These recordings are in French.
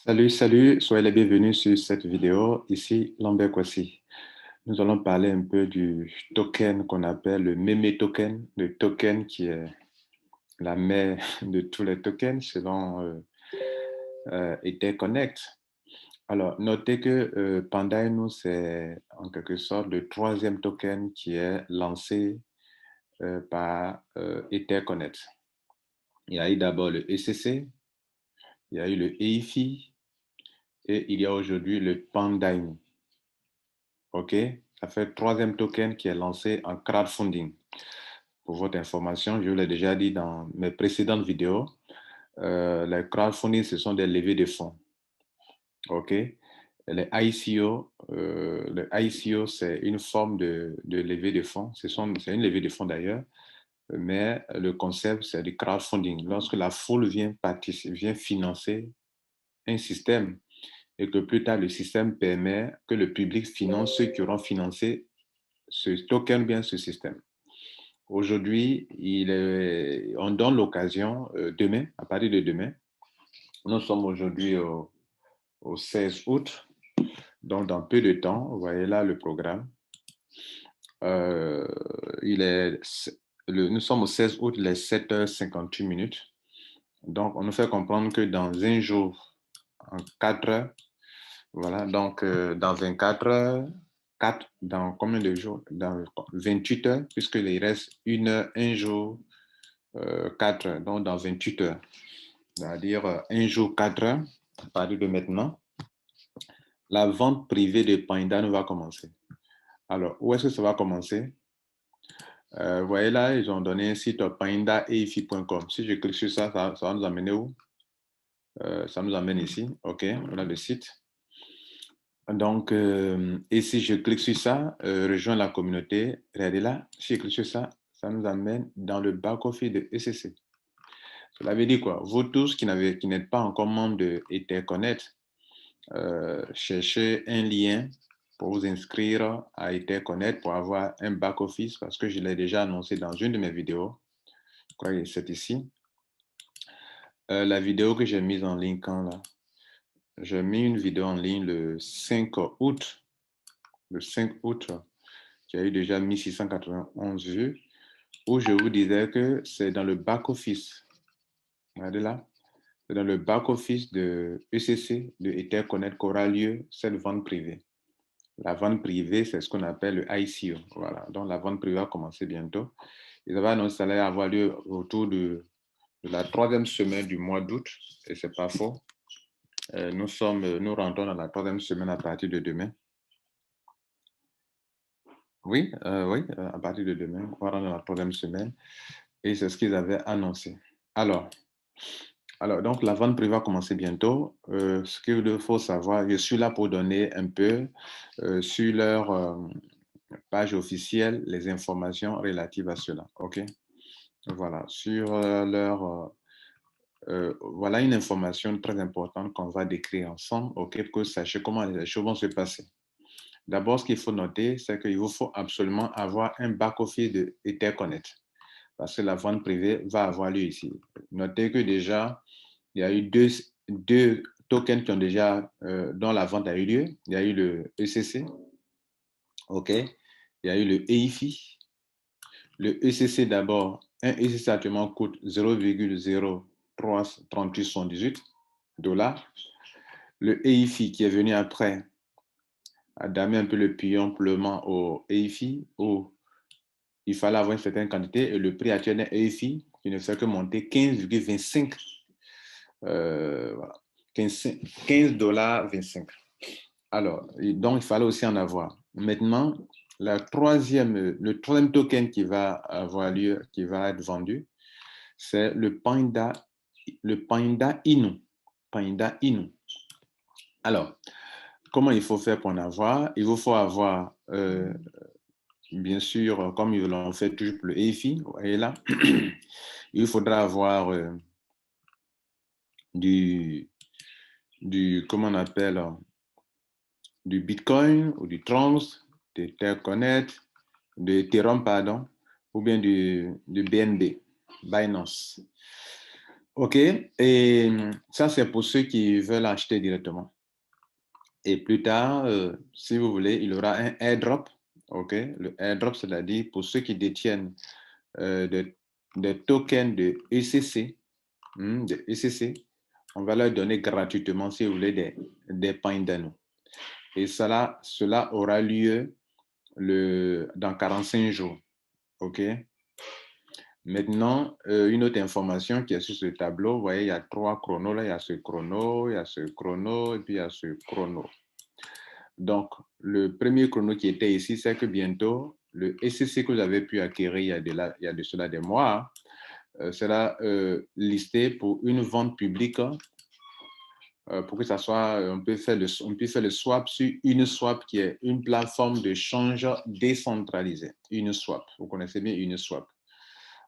Salut, soyez les bienvenus sur cette vidéo. Ici, Lambert Kwasi. Nous allons parler un peu du token qu'on appelle le meme token, le token qui est la mère de tous les tokens selon Etherconnect. Alors, notez que Panda Inu, c'est en quelque sorte le troisième token qui est lancé par Etherconnect. Il y a eu d'abord le ECC, il y a eu le EIFI et il y a aujourd'hui le Panda Inu. OK? Ça fait le troisième token qui est lancé en crowdfunding. Pour votre information, je vous l'ai déjà dit dans mes précédentes vidéos, les crowdfunding, ce sont des levées de fonds. OK? Les ICO, c'est une forme de levée de fonds. C'est une levée de fonds d'ailleurs, mais le concept, c'est du crowdfunding. Lorsque la foule vient financer un système et que plus tard, le système permet que le public finance ceux qui auront financé ce token, bien ce système. Aujourd'hui, on donne l'occasion demain, à partir de demain. Nous sommes aujourd'hui au 16 août, donc dans peu de temps, vous voyez là le programme. Nous sommes au 16 août, il est 7h58 minutes. Donc, on nous fait comprendre que dans un jour, en 4 heures, voilà, donc dans 24 heures, dans combien de jours? Dans 28 heures, puisqu'il reste une heure, un jour, 4 heures, donc dans 28 heures. C'est-à-dire un jour, 4 heures, à partir de maintenant, la vente privée de Panda va commencer. Alors, où est-ce que ça va commencer? Vous voyez là, ils ont donné un site pandaeifi.com. Si je clique sur ça, ça va nous amener où? Ça nous amène ici. OK, voilà le site. Donc, et si je clique sur ça, rejoindre la communauté, regardez là, si je clique sur ça, ça nous amène dans le back-office de ECC. Cela veut dire quoi? Vous tous qui n'êtes pas encore membre de Etherconnect, cherchez un lien pour vous inscrire à Etherconnect pour avoir un back-office parce que je l'ai déjà annoncé dans une de mes vidéos. Je crois que c'est ici. La vidéo que j'ai mise en ligne quand là? J'ai mis une vidéo en ligne le 5 août. Le 5 août, qui a eu déjà 1691 vues, où je vous disais que c'est dans le back-office. Regardez là. C'est dans le back-office de ECC, de Etherconnect, qu'aura lieu cette vente privée. La vente privée, c'est ce qu'on appelle le ICO. Voilà. Donc, la vente privée va commencer bientôt. Ils avaient annoncé que ça allait avoir lieu autour de la troisième semaine du mois d'août, et c'est pas faux. Nous rentrons dans la troisième semaine à partir de demain. Oui, à partir de demain, on va rentrer dans la troisième semaine, et c'est ce qu'ils avaient annoncé. Alors, donc la vente privée va commencer bientôt. Ce qu'il faut savoir, je suis là pour donner un peu sur leur page officielle les informations relatives à cela. OK? Voilà, sur voilà une information très importante qu'on va décrire ensemble, OK, pour que vous sachiez comment les choses vont se passer. D'abord, ce qu'il faut noter, c'est qu'il vous faut absolument avoir un back-office de Etherconnect parce que la vente privée va avoir lieu ici. Notez que déjà, il y a eu deux tokens qui ont déjà, dont la vente a eu lieu. Il y a eu le ECC, OK, il y a eu le EIFI. Le ECC d'abord, un ECC actuellement coûte 0,033818 dollars. Le EIFI qui est venu après a damé un peu le pion pleurement au EIFI où il fallait avoir une certaine quantité et le prix actuel d'un EIFI qui ne fait que monter 15,25 voilà. 15 dollars 25. Alors, donc il fallait aussi en avoir. Maintenant, le troisième token qui va avoir lieu, qui va être vendu, c'est le Panda Inu. Panda Inu. Alors, comment il faut faire pour en avoir? Il vous faut avoir, bien sûr, comme ils l'ont fait toujours pour le EFI, vous voyez là, il faudra avoir comment on appelle, du Bitcoin ou du Trons, de Etherconnect, de Ethereum, pardon, ou bien du BNB, Binance. OK. Et ça, c'est pour ceux qui veulent acheter directement. Et plus tard, si vous voulez, il y aura un airdrop. OK. Le airdrop, c'est-à-dire pour ceux qui détiennent des tokens de ECC, de ECC, on va leur donner gratuitement, si vous voulez, des Pindano. Et cela aura lieu dans 45 jours. OK? Maintenant, une autre information qui est sur ce tableau, vous voyez, il y a 3 chronos là. Il y a ce chrono, il y a ce chrono, et puis il y a ce chrono. Donc, le premier chrono qui était ici, c'est que bientôt, le SCC que vous avez pu acquérir il y a de cela des mois, sera listé pour une vente publique pour que ça soit, on peut faire le swap sur Uniswap qui est une plateforme de change décentralisée. Uniswap, vous connaissez bien Uniswap.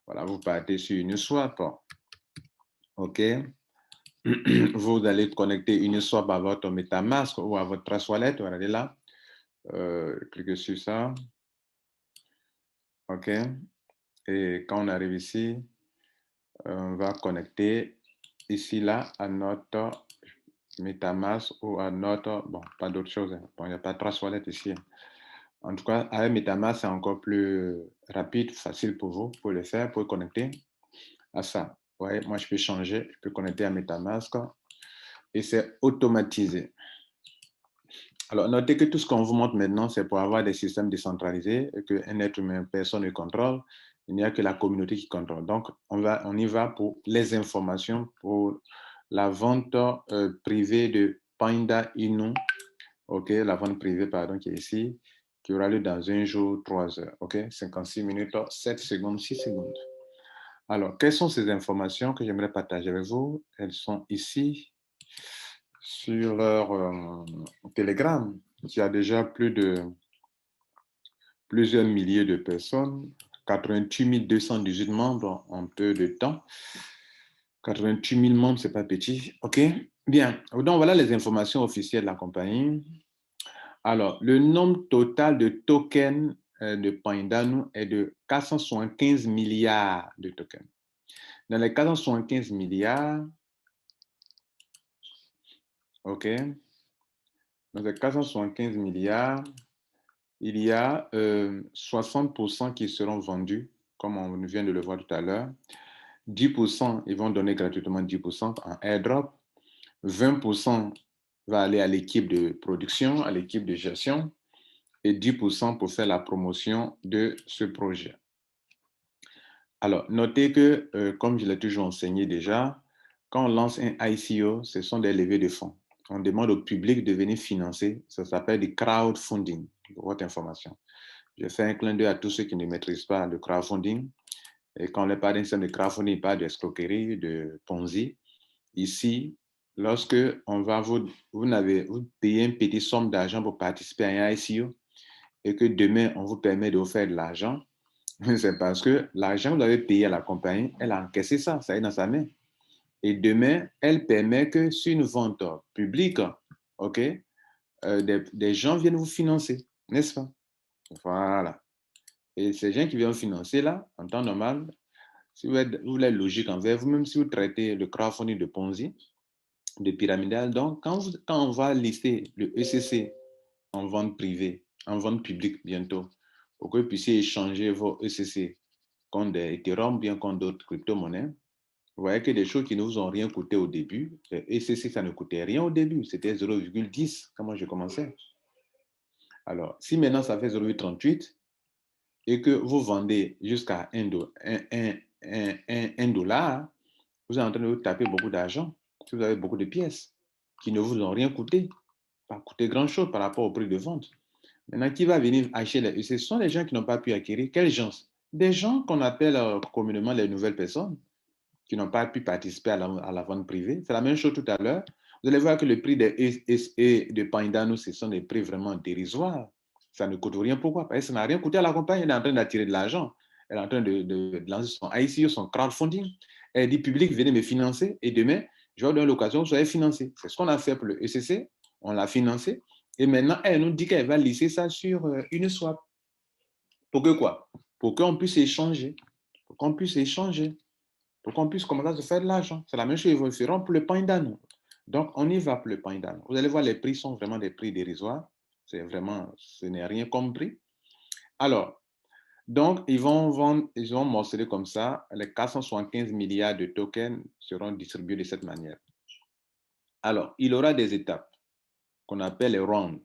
Voilà, vous partez sur Uniswap, OK. Vous allez connecter Uniswap à votre MetaMask ou à votre Trust Wallet, regardez là. Cliquez sur ça, OK. Et quand on arrive ici, on va connecter ici, là, à notre MetaMask ou à notre, bon, pas d'autre chose, hein. Bon, il n'y a pas de Trust Wallet ici. En tout cas, avec MetaMask, c'est encore plus rapide, facile pour vous, pour le faire, pour connecter à ça. Ouais, moi, je peux changer, je peux connecter à MetaMask et c'est automatisé. Alors, notez que tout ce qu'on vous montre maintenant, c'est pour avoir des systèmes décentralisés et qu'un être humain, personne ne contrôle. Il n'y a que la communauté qui contrôle. Donc, on y va pour les informations pour la vente privée de Panda Inu. OK, la vente privée, pardon, qui est ici, qui aura lieu dans 1 jour, 3 heures. OK, 56 minutes, 7 secondes, 6 secondes. Alors, quelles sont ces informations que j'aimerais partager avec vous? Elles sont ici sur leur Telegram, qui a déjà plusieurs milliers de personnes, 88 218 membres en peu de temps. 88 000 membres, c'est pas petit. OK, bien. Donc, voilà les informations officielles de la compagnie. Alors, le nombre total de tokens de Pindano est de 475 milliards de tokens. Dans les 475 milliards, OK, dans les 475 milliards, il y a 60% qui seront vendus, comme on vient de le voir tout à l'heure. 10%, ils vont donner gratuitement 10% en airdrop. 20% va aller à l'équipe de production, à l'équipe de gestion, et 10% pour faire la promotion de ce projet. Alors, notez que, comme je l'ai toujours enseigné déjà, quand on lance un ICO, ce sont des levées de fonds. On demande au public de venir financer. Ça s'appelle du crowdfunding, pour votre information. Je fais un clin d'œil à tous ceux qui ne maîtrisent pas le crowdfunding. Et quand on parle d'un système de crowdfunding, on parle d'escroquerie, de Ponzi. Ici, lorsque vous payez une petite somme d'argent pour participer à un ICO et que demain, on vous permet de vous faire de l'argent, c'est parce que l'argent que vous avez payé à la compagnie, elle a encaissé ça, ça est dans sa main. Et demain, elle permet que sur une vente publique, OK, des gens viennent vous financer, n'est-ce pas? Voilà. Et ces gens qui viennent vous financer là, en temps normal, si vous êtes logique envers vous-même, si vous traitez le crowdfunding de Ponzi, de pyramidal, donc quand on va lister le ECC en vente privée, en vente publique bientôt, pour que vous puissiez échanger vos ECC contre des Ethereum, bien contre d'autres crypto-monnaies, vous voyez que des choses qui ne vous ont rien coûté au début, et ECC, ça ne coûtait rien au début, c'était 0,10 quand moi j'ai commencé. Alors, si maintenant ça fait 0,38 et que vous vendez jusqu'à 1 dollar, vous êtes en train de vous taper beaucoup d'argent. Si vous avez beaucoup de pièces qui ne vous ont rien coûté, pas coûté grand-chose par rapport au prix de vente. Maintenant, qui va venir acheter les ECC? Ce sont les gens qui n'ont pas pu acquérir. Quels gens? Des gens qu'on appelle communément les nouvelles personnes, qui n'ont pas pu participer à la vente privée. C'est la même chose tout à l'heure. Vous allez voir que le prix des ESE de Pindano, ce sont des prix vraiment dérisoires. Ça ne coûte rien. Pourquoi? Parce que ça n'a rien coûté à la compagnie. Elle est en train d'attirer de l'argent. Elle est en train de lancer son ICO, son crowdfunding. Elle dit, public, venez me financer et demain, je vais vous donner l'occasion, vous soyez financé. C'est ce qu'on a fait pour le ECC. On l'a financé. Et maintenant, elle nous dit qu'elle va lisser ça sur Uniswap. Pour que quoi? Pour qu'on puisse échanger. Pour qu'on puisse échanger. pour qu'on puisse commencer à se faire de l'argent. C'est la même chose qu'ils feront pour le pain d'âne. Donc, on y va pour le pain d'âne. Vous allez voir, les prix sont vraiment des prix dérisoires. C'est vraiment, ce n'est rien comme prix. Alors, donc, ils vont vendre, ils vont morceler comme ça. Les 475 milliards de tokens seront distribués de cette manière. Alors, il y aura des étapes qu'on appelle les rounds.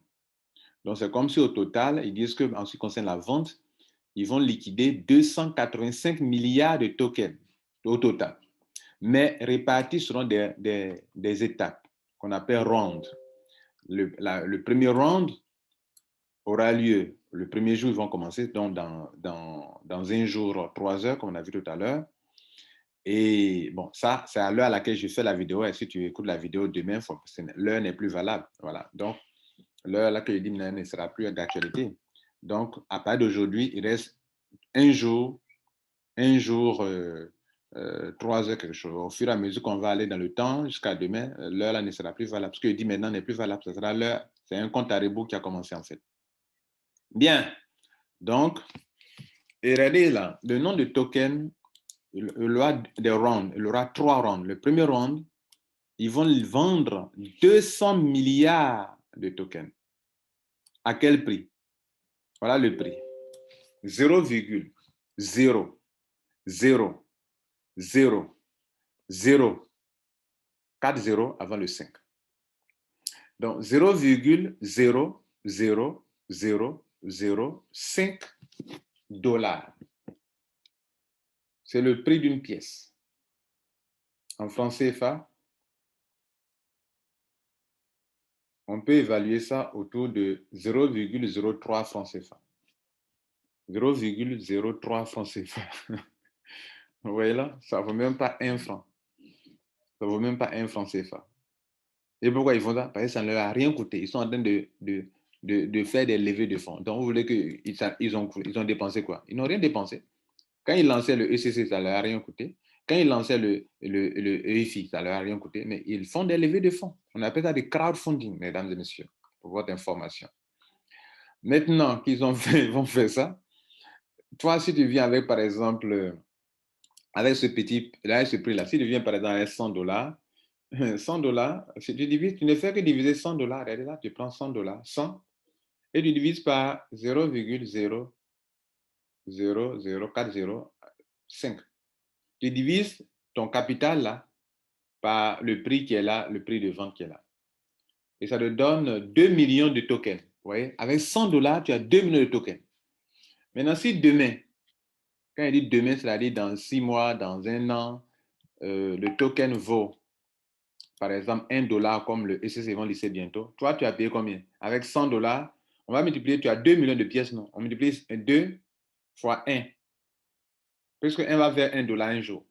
Donc, c'est comme si au total, ils disent qu'en ce qui concerne la vente, ils vont liquider 285 milliards de tokens au total. Mais répartis selon des étapes qu'on appelle rounds. Le premier round aura lieu le premier jour, ils vont commencer donc dans un jour, 3 heures, comme on a vu tout à l'heure. Et bon, ça, c'est à l'heure à laquelle je fais la vidéo. Et si tu écoutes la vidéo demain, l'heure n'est plus valable. Voilà. Donc, l'heure à laquelle je dis ne sera plus d'actualité. Donc, à partir d'aujourd'hui, il reste un jour, 3 heures, quelque chose. Au fur et à mesure qu'on va aller dans le temps, jusqu'à demain, l'heure là ne sera plus valable. Ce que je dis maintenant n'est plus valable. Ce sera l'heure. C'est un compte à rebours qui a commencé en fait. Bien. Donc, regardez là, le nom de token, il aura des rounds. Il aura 3 rounds. Le premier round, ils vont vendre 200 milliards de tokens. À quel prix? Voilà le prix. 0,000 4 zéros avant le 5. Donc 0,00005 dollars. C'est le prix d'une pièce. En francs CFA, on peut évaluer ça autour de 0,03 francs CFA. 0,03 francs CFA. Vous voyez là, ça ne vaut même pas 1 franc. Ça ne vaut même pas 1 franc CFA. Et pourquoi ils font ça? Parce que ça ne leur a rien coûté. Ils sont en train de faire des levées de fonds. Donc, vous voulez qu'ils ont dépensé quoi? Ils n'ont rien dépensé. Quand ils lançaient le ECC, ça ne leur a rien coûté. Quand ils lançaient le EFI, ça ne leur a rien coûté. Mais ils font des levées de fonds. On appelle ça du crowdfunding, mesdames et messieurs, pour votre information. Maintenant qu'ils vont faire ça, toi, si tu viens avec, par exemple, avec ce prix-là, si tu viens, par exemple, avec 100 dollars, 100 dollars, si tu divises, tu ne fais que diviser 100 dollars. Regardez là, tu prends 100 dollars, 100, et tu divises par 0,00040,5. Tu divises ton capital là par le prix qui est là, le prix de vente qui est là. Et ça te donne 2 millions de tokens. Vous voyez, avec 100 dollars, tu as 2 millions de tokens. Maintenant, si demain, quand il dit demain, c'est-à-dire dans 6 mois, dans 1 an, le token vaut, par exemple, 1 dollar comme le SSC vont lisser bientôt. Toi, tu as payé combien? Avec 100 dollars, on va multiplier, tu as 2 millions de pièces, non? On multiplie 2 fois 1. Puisque 1 va vers 1 dollar un jour.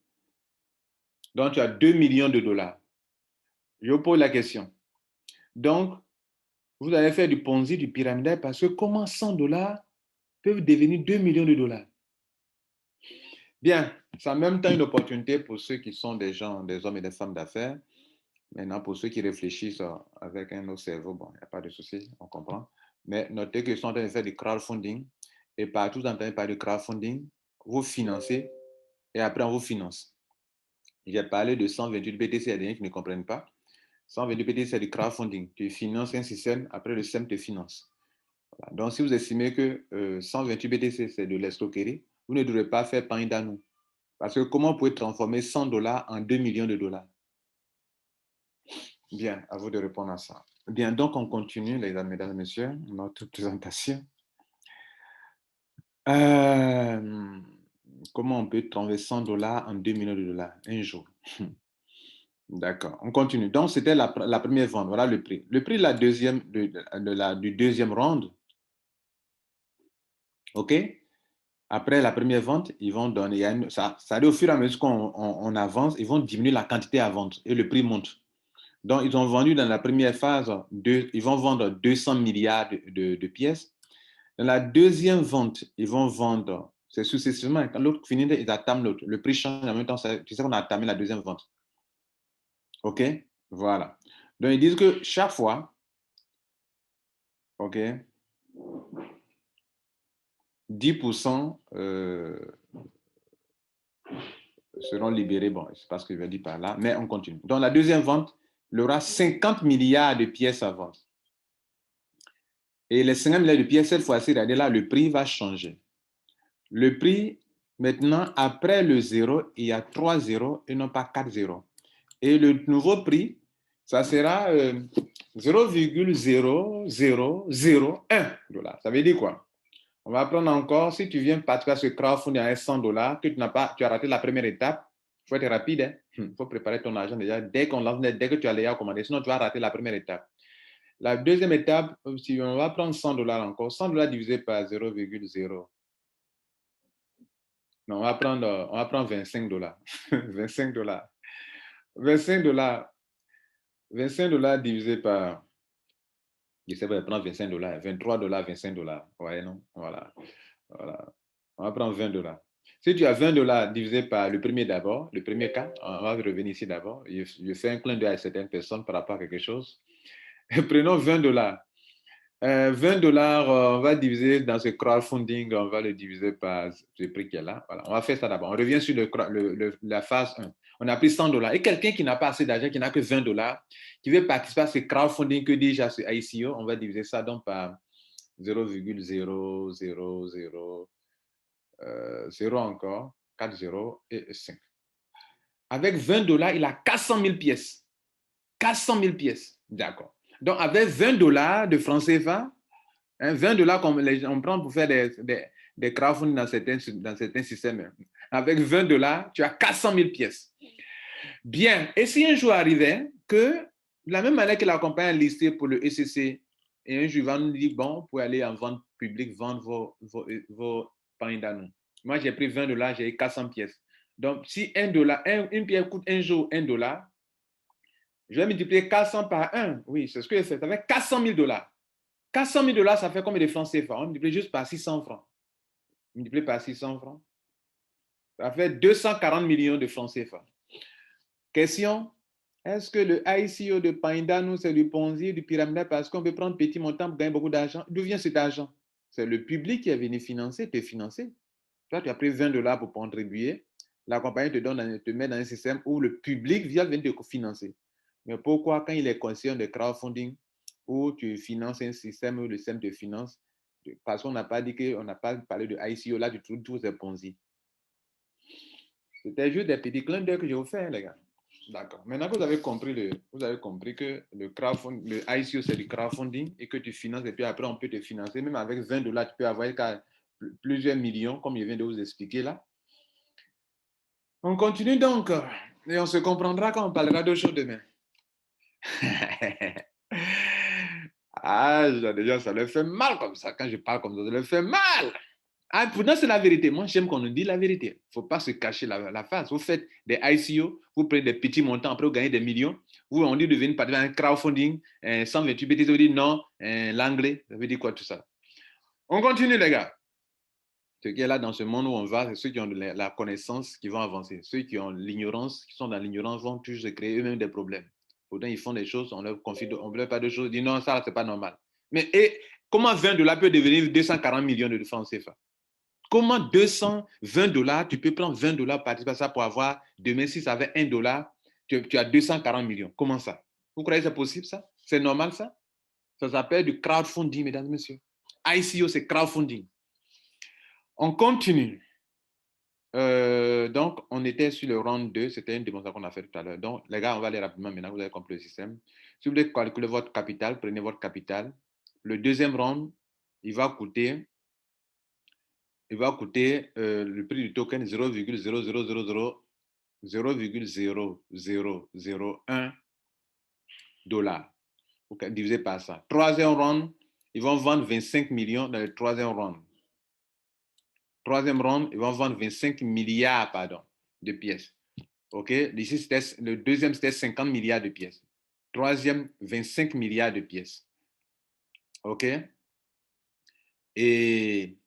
Donc, tu as 2 millions de dollars. Je vous pose la question. Donc, vous allez faire du Ponzi, du pyramidal, parce que comment 100 dollars peuvent devenir 2 millions de dollars? Bien, c'est en même temps une opportunité pour ceux qui sont des gens, des hommes et des femmes d'affaires. Maintenant, pour ceux qui réfléchissent avec un autre cerveau, bon, il n'y a pas de souci, on comprend. Mais notez qu'ils sont en train de faire du crowdfunding. Et partout, vous entendez parler de crowdfunding, vous financez et après, on vous finance. J'ai parlé de 128 BTC, il y a des gens qui ne comprennent pas. 128 BTC, c'est du crowdfunding. Tu finances un système, après le système te finance. Voilà. Donc, si vous estimez que 128 BTC, c'est de l'escroquerie, vous ne devrez pas faire pain d'âne. Parce que comment vous pouvez transformer 100 dollars en 2 millions de dollars? Bien, à vous de répondre à ça. Bien, donc on continue, mesdames et messieurs, notre présentation. Comment on peut transformer 100 dollars en 2 millions de dollars un jour? D'accord, on continue. Donc, c'était la première vente. Voilà le prix. Le prix de la deuxième, du deuxième round, OK? Après la première vente, ils vont donner, ça au fur et à mesure qu'on avance, ils vont diminuer la quantité à vendre et le prix monte. Donc, ils ont vendu dans la première phase, ils vont vendre 200 milliards de pièces. Dans la deuxième vente, ils vont vendre, c'est successivement, quand l'autre finit, ils attament l'autre. Le prix change en même temps, tu sais qu'on a attamé la deuxième vente. OK? Voilà. Donc, ils disent que chaque fois, OK, 10% seront libérés. Bon, je ne sais pas ce que je vais dire par là, mais on continue. Dans la deuxième vente, il y aura 50 milliards de pièces à vendre. Et les 50 milliards de pièces, cette fois-ci, regardez là, le prix va changer. Le prix, maintenant, après le zéro, il y a 3 zéros et non pas 4 zéros. Et le nouveau prix, ça sera 0,0001 $. Ça veut dire quoi? On va prendre encore, si tu viens participer à ce crowdfunding à $100, que tu as raté la première étape, il faut être rapide, hein? Il faut préparer ton argent déjà dès qu'on lance, dès que tu as déjà commandé, sinon tu vas rater la première étape. La deuxième étape, si on va prendre $100 encore, $100 divisé par 0,0. Non, on va prendre $25. $25. $25. $25 divisé par, je sais pas, prendre $25, $23, $25. Ouais, non? Voilà. Voilà. On va prendre $20. Si tu as $20 divisé par le premier d'abord, le premier cas, on va revenir ici d'abord. Je fais un clin d'œil à certaines personnes par rapport à quelque chose. Prenons $20. $20, on va diviser dans ce crowdfunding, on va le diviser par le prix qu'il y a là. Voilà, on va faire ça d'abord. On revient sur la phase 1. On a pris $100. Et quelqu'un qui n'a pas assez d'argent, qui n'a que $20, qui veut participer à ce crowdfunding que déjà ce ICO, on va diviser ça donc par 0,000, 0 encore, 4 0 et 5. Avec $20, il a 400 000 pièces. 400 000 pièces. D'accord. Donc, avec $20 de francs CFA, $20 comme on prend pour faire des crowdfunding dans certains systèmes. Avec $20, tu as 400 000 pièces. Bien. Et si un jour arrivait que, de la même manière que la compagnie a listé pour le ECC, et un jour, il va nous dire, bon, vous pouvez aller en vente publique, vendre vos Paindanou. Moi, j'ai pris $20, j'ai eu 400 pièces. Donc, si une pièce coûte un jour $1, je vais multiplier 400 par 1. Oui, c'est ce que j'ai fait. Ça fait $400 000. $400 000, ça fait combien de francs CFA? On multiplie juste par 600 francs. Multiplié par 600 francs. Ça fait 240 millions de francs CFA. Question, est-ce que le ICO de Paindanou, c'est du Ponzi, du pyramidal, parce qu'on peut prendre petit montant pour gagner beaucoup d'argent? D'où vient cet argent? C'est le public qui est venu te financer. Toi, tu as pris $20 pour contribuer. La compagnie te met dans un système où le public vient venir te financer. Mais pourquoi, quand il est question de crowdfunding, où tu finances un système, où le système te finance, parce qu'on n'a pas dit qu'on n'a pas parlé de ICO, là, tu trouves tous ces Ponzi. C'était juste des petits clins d'œil que j'ai offert, les gars. D'accord. Maintenant que vous avez compris que le ICO, c'est du crowdfunding et que tu finances et puis après, on peut te financer. Même avec $20, tu peux avoir plusieurs millions, comme je viens de vous expliquer là. On continue donc et on se comprendra quand on parlera d'autres choses demain. Ah, déjà, ça leur fait mal comme ça. Quand je parle comme ça leur fait mal. Ah, pourtant, c'est la vérité. Moi, j'aime qu'on nous dise la vérité. Il ne faut pas se cacher la face. Vous faites des ICO, vous prenez des petits montants, après vous gagnez des millions. Vous, on dit de venir participer à un crowdfunding, 128 BTC, vous dites non, l'anglais, ça veut dire quoi tout ça? On continue, les gars. Ce qui est là dans ce monde où on va, c'est ceux qui ont la connaissance qui vont avancer. Ceux qui ont l'ignorance, qui sont dans l'ignorance, vont toujours se créer eux-mêmes des problèmes. Pourtant, ils font des choses, on leur confie, on leur parle de choses, ils disent non, ça, c'est pas normal. Mais comment $20 peut devenir 240 millions de francs CFA? Comment $220, tu peux prendre $20, participer à ça pour avoir, demain, si ça avait $1, tu as 240 millions. Comment ça? Vous croyez que c'est possible, ça? C'est normal, ça? Ça s'appelle du crowdfunding, mesdames et messieurs. ICO, c'est crowdfunding. On continue. Donc, on était sur le round 2. C'était une démonstration qu'on a fait tout à l'heure. Donc, les gars, on va aller rapidement maintenant. Vous avez compris le système. Si vous voulez calculer votre capital, prenez votre capital. Le deuxième round, il va coûter le prix du token 0,0001 $. Divisé par ça. Troisième round, ils vont vendre 25 millions dans le troisième round. Troisième round, ils vont vendre 25 milliards de pièces. OK? Ici, le deuxième, c'était 50 milliards de pièces. Troisième, 25 milliards de pièces. OK? Et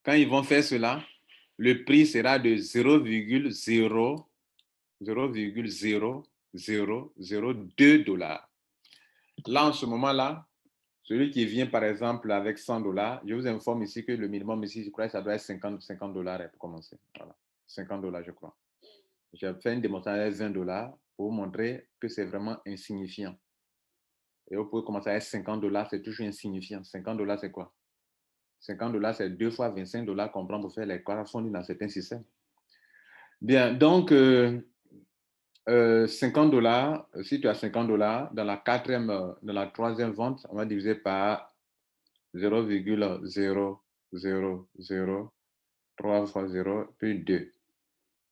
quand ils vont faire cela, le prix sera de 0,0002 $. Là, en ce moment-là, celui qui vient, par exemple, avec 100 $, je vous informe ici que le minimum ici, je crois que ça doit être 50 $ pour commencer. Voilà. 50 $, je crois. J'ai fait une démonstration avec 20 $ pour vous montrer que c'est vraiment insignifiant. Et vous pouvez commencer avec 50 $, c'est toujours insignifiant. 50 $, c'est quoi? 50 $, c'est 2 fois 25 $ qu'on prend pour faire les corrections dans certains systèmes. Bien, donc, 50 $, si tu as 50 $, dans la troisième vente, on va diviser par 0,0003 fois 0, puis 2.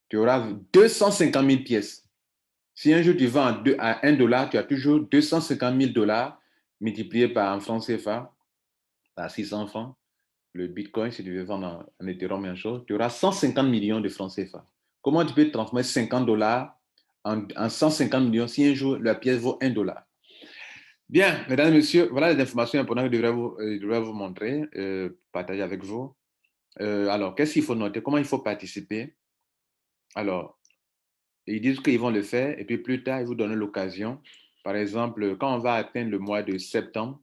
Tu auras 250 000 pièces. Si un jour tu vends à 1 $, tu as toujours 250 000 $ multiplié par un franc CFA, par 600 francs. Le Bitcoin, si tu veux vendre en Ethereum, même chose, tu auras 150 millions de francs CFA. Comment tu peux transformer 50 $ en 150 millions si un jour la pièce vaut 1 $? Bien, mesdames et messieurs, voilà les informations importantes que je devrais vous montrer, partager avec vous. Alors, qu'est-ce qu'il faut noter? Comment il faut participer? Alors, ils disent qu'ils vont le faire et puis plus tard, ils vous donnent l'occasion. Par exemple, quand on va atteindre le mois de septembre,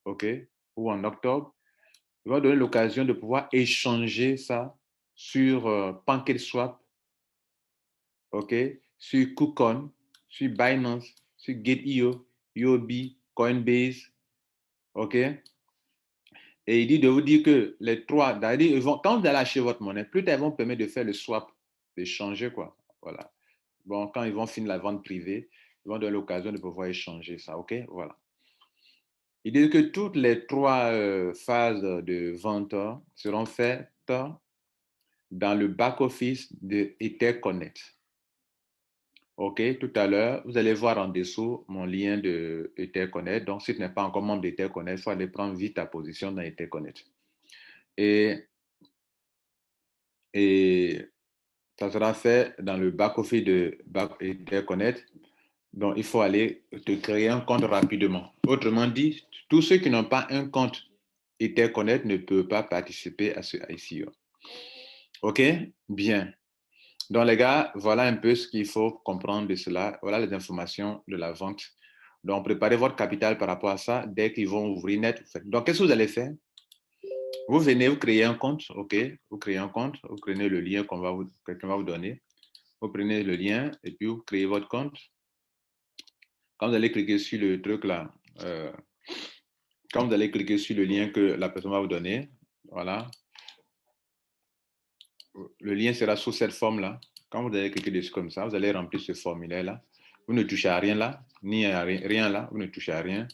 OK, ou en octobre, ils vont donner l'occasion de pouvoir échanger ça sur PancakeSwap, OK, sur KuCoin, sur Binance, sur Gate.io, Huobi, Coinbase, OK. Et il dit de vous dire que les trois, quand vous allez acheter votre monnaie, plus tard, ils vont permettre de faire le swap, d'échanger, quoi. Voilà. Bon, quand ils vont finir la vente privée, ils vont donner l'occasion de pouvoir échanger ça, OK? Voilà. Il dit que toutes les trois phases de vente seront faites dans le back-office de EtherConnect. OK, tout à l'heure, vous allez voir en dessous mon lien de EtherConnect. Donc, si tu n'es pas encore membre d'EtherConnect, il faut aller prendre vite ta position dans EtherConnect. Et ça sera fait dans le back-office de EtherConnect. Donc, il faut aller te créer un compte rapidement. Autrement dit, tous ceux qui n'ont pas un compte EtherConnect ne peuvent pas participer à ce ICO. OK? Bien. Donc, les gars, voilà un peu ce qu'il faut comprendre de cela. Voilà les informations de la vente. Donc, préparez votre capital par rapport à ça. Dès qu'ils vont ouvrir net, donc, qu'est-ce que vous allez faire? Vous venez, vous créez un compte, OK? Vous créez un compte, vous prenez le lien quelqu'un va vous donner. Vous prenez le lien et puis vous créez votre compte. Quand vous allez cliquer sur le truc là, quand vous allez cliquer sur le lien que la personne va vous donner, voilà, le lien sera sous cette forme-là. Quand vous allez cliquer dessus comme ça, vous allez remplir ce formulaire-là. Vous ne touchez à rien là, ni à rien là, vous ne touchez à rien,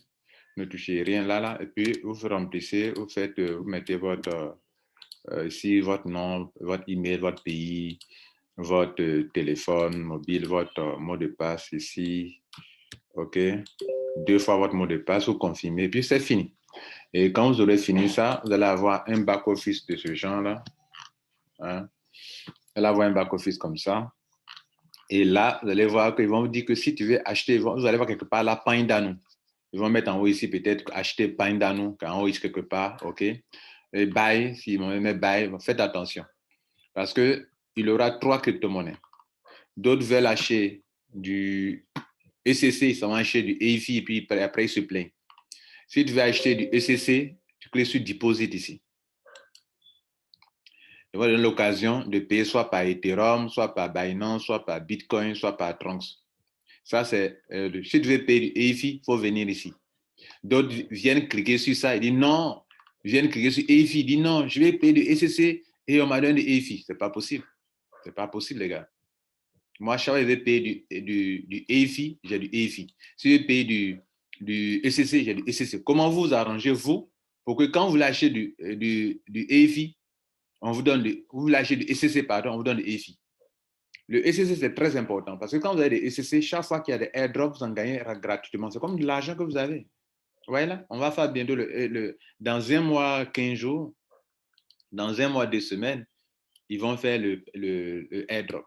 ne touchez rien là, et puis vous remplissez, vous mettez votre, ici, votre nom, votre email, votre pays, votre téléphone mobile, votre mot de passe ici, OK, 2 fois votre mot de passe, vous confirmez, puis c'est fini. Et quand vous aurez fini ça, vous allez avoir un back-office de ce genre-là. Hein? Vous allez avoir un back-office comme ça. Et là, vous allez voir qu'ils vont vous dire que si tu veux acheter, vous allez voir quelque part là, Pindano. Ils vont mettre en haut ici peut-être acheter Pindano, en haut ici quelque part, OK? Et buy, s'ils vont mettre buy, faites attention. Parce qu'il y aura 3 crypto-monnaies. D'autres veulent acheter du ECC, ils vont acheter du EIFI, et puis après ils se plaignent. Si tu veux acheter du ECC, tu cliques sur Deposit ici. Tu vas donner l'occasion de payer soit par Ethereum, soit par Binance, soit par Bitcoin, soit par Trunks. Ça, c'est, si tu veux payer du EIFI, il faut venir ici. D'autres viennent cliquer sur ça et disent non, viennent cliquer sur EIFI, ils disent non, je vais payer du ECC et on m'a donné du EIFI. C'est pas possible. C'est pas possible, les gars. Moi, chaque fois que je vais payer du EIFI, j'ai du EIFI. Si je vais payer du ECC, j'ai du ECC. Comment vous arrangez, vous, pour que quand vous lâchez du EIFI, on vous donne vous lâchez du ECC, pardon, on vous donne du EIFI. Le ECC, c'est très important parce que quand vous avez des ECC, chaque fois qu'il y a des airdrops, vous en gagnez gratuitement. C'est comme de l'argent que vous avez. Vous voyez là, on va faire bientôt dans un mois, 15 jours, dans un mois, 2 semaines, ils vont faire le airdrop.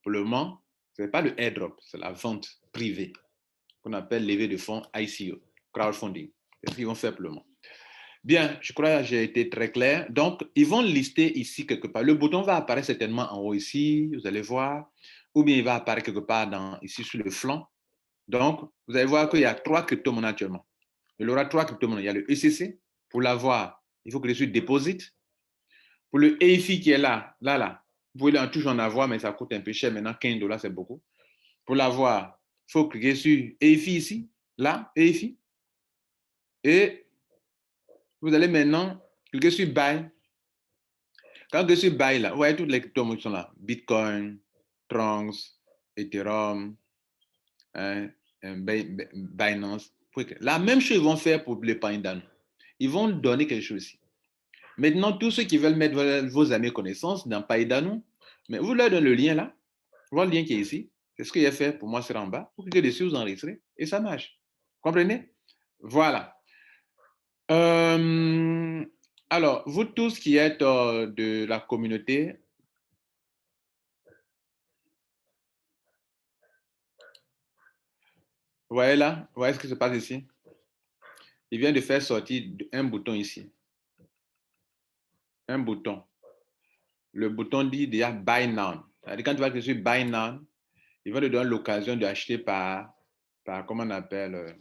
Pour le moment, ce n'est pas le airdrop, c'est la vente privée qu'on appelle levée de fonds ICO, crowdfunding. C'est ce qu'ils vont faire pour le moment. Bien, je crois que j'ai été très clair. Donc, ils vont lister ici quelque part. Le bouton va apparaître certainement en haut ici, vous allez voir, ou bien il va apparaître quelque part ici sur le flanc. Donc, vous allez voir qu'il y a 3 crypto-monnaies actuellement. Il y aura 3 crypto-monnaies. Il y a le ECC. Pour l'avoir, il faut que je suis Deposit. Pour le EIFI qui est là, Vous pouvez toujours en avoir, mais ça coûte un peu cher. Maintenant, $15, c'est beaucoup. Pour l'avoir, il faut cliquer sur EFI ici, là, EFI. Et vous allez maintenant cliquer sur Buy. Quand vous cliquez sur Buy, là, vous voyez toutes les crypto-monnaies qui sont là. Bitcoin, Trunks, Ethereum, hein, Binance. La même chose ils vont faire pour les Pindano. Ils vont donner quelque chose ici. Maintenant, tous ceux qui veulent mettre vos amis et connaissances dans Pindano, mais vous leur donnez le lien là. Voilà le lien qui est ici. C'est ce qu'il a fait pour moi, c'est en bas. Vous cliquez dessus, vous enregistrez et ça marche. Comprenez? Voilà. Alors, vous tous qui êtes de la communauté, vous voyez là, vous voyez ce qui se passe ici? Il vient de faire sortir un bouton ici. Un bouton. Le bouton dit déjà Buy Now. C'est-à-dire quand tu vas cliquer sur Buy Now, il va te donner l'occasion d'acheter par, comment on appelle,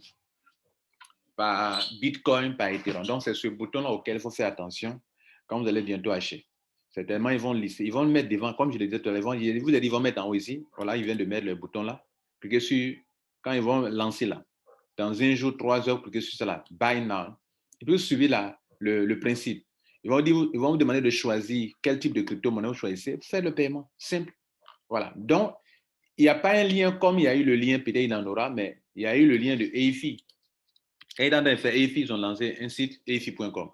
par Bitcoin, par Ethereum. Donc, c'est ce bouton-là auquel il faut faire attention quand vous allez bientôt acheter. Certainement, ils vont lisser, ils vont le mettre devant, comme je le disais tout à l'heure, ils vont mettre en haut ici. Voilà, ils viennent de mettre le bouton là. Cliquez sur, quand ils vont lancer là, dans un jour, 3 heures, cliquez sur cela, Buy Now. Et puis, vous suivez le principe. Ils vont vous demander de choisir quel type de crypto-monnaie vous choisissez. Faites le paiement, simple. Voilà. Donc, il n'y a pas un lien comme il y a eu le lien, peut-être il en aura, mais il y a eu le lien de EFI. Et dans EFI, ils ont lancé un site EFI.com.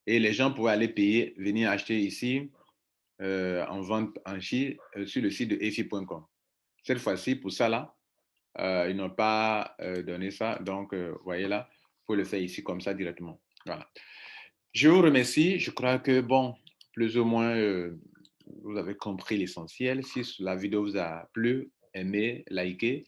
Et les gens pouvaient aller payer, venir acheter ici en vente en Chine sur le site de EFI.com. Cette fois-ci, pour ça là, ils n'ont pas donné ça. Donc, vous voyez là, il faut le faire ici comme ça directement. Voilà. Je vous remercie. Je crois que, bon, plus ou moins, vous avez compris l'essentiel. Si la vidéo vous a plu, aimez, likez,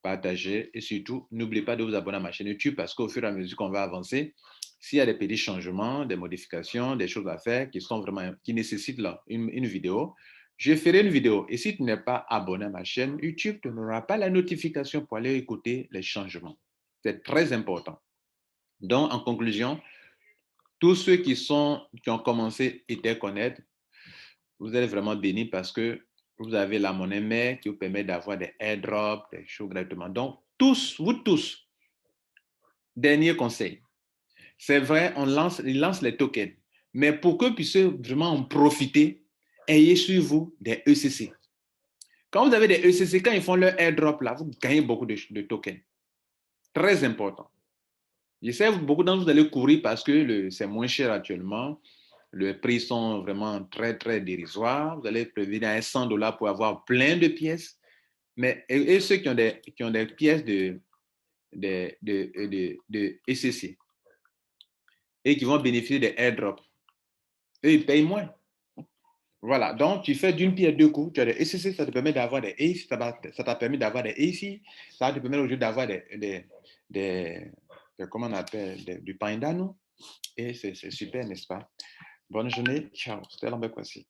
partagez et surtout, n'oubliez pas de vous abonner à ma chaîne YouTube parce qu'au fur et à mesure qu'on va avancer, s'il y a des petits changements, des modifications, des choses à faire qui nécessitent là, une vidéo, je ferai une vidéo. Et si tu n'es pas abonné à ma chaîne YouTube, tu n'auras pas la notification pour aller écouter les changements. C'est très important. Donc, en conclusion, tous ceux qui ont commencé à te connaître, vous êtes vraiment bénis parce que vous avez la monnaie mère qui vous permet d'avoir des airdrops, des choses gratuitement. Donc, vous tous, dernier conseil. C'est vrai, ils lancent les tokens. Mais pour que vous puissiez vraiment en profiter, ayez sur vous des ECC. Quand vous avez des ECC, quand ils font leur airdrop là, vous gagnez beaucoup de tokens. Très important. Je sais, beaucoup d'entre vous allez courir parce que c'est moins cher actuellement. Les prix sont vraiment très, très dérisoires. Vous allez prévenir à $100 pour avoir plein de pièces. Mais et ceux qui ont des pièces de ECC et qui vont bénéficier des airdrops, eux, ils payent moins. Voilà, donc tu fais d'une pierre deux coups. Tu as des ECC, ça te permet d'avoir des AC, ça t'a permis d'avoir des AC, ça te permet aujourd'hui d'avoir comment on appelle, du Pindano. Et c'est super, n'est-ce pas? Bonne journée, ciao. C'était Lambert Kwasi.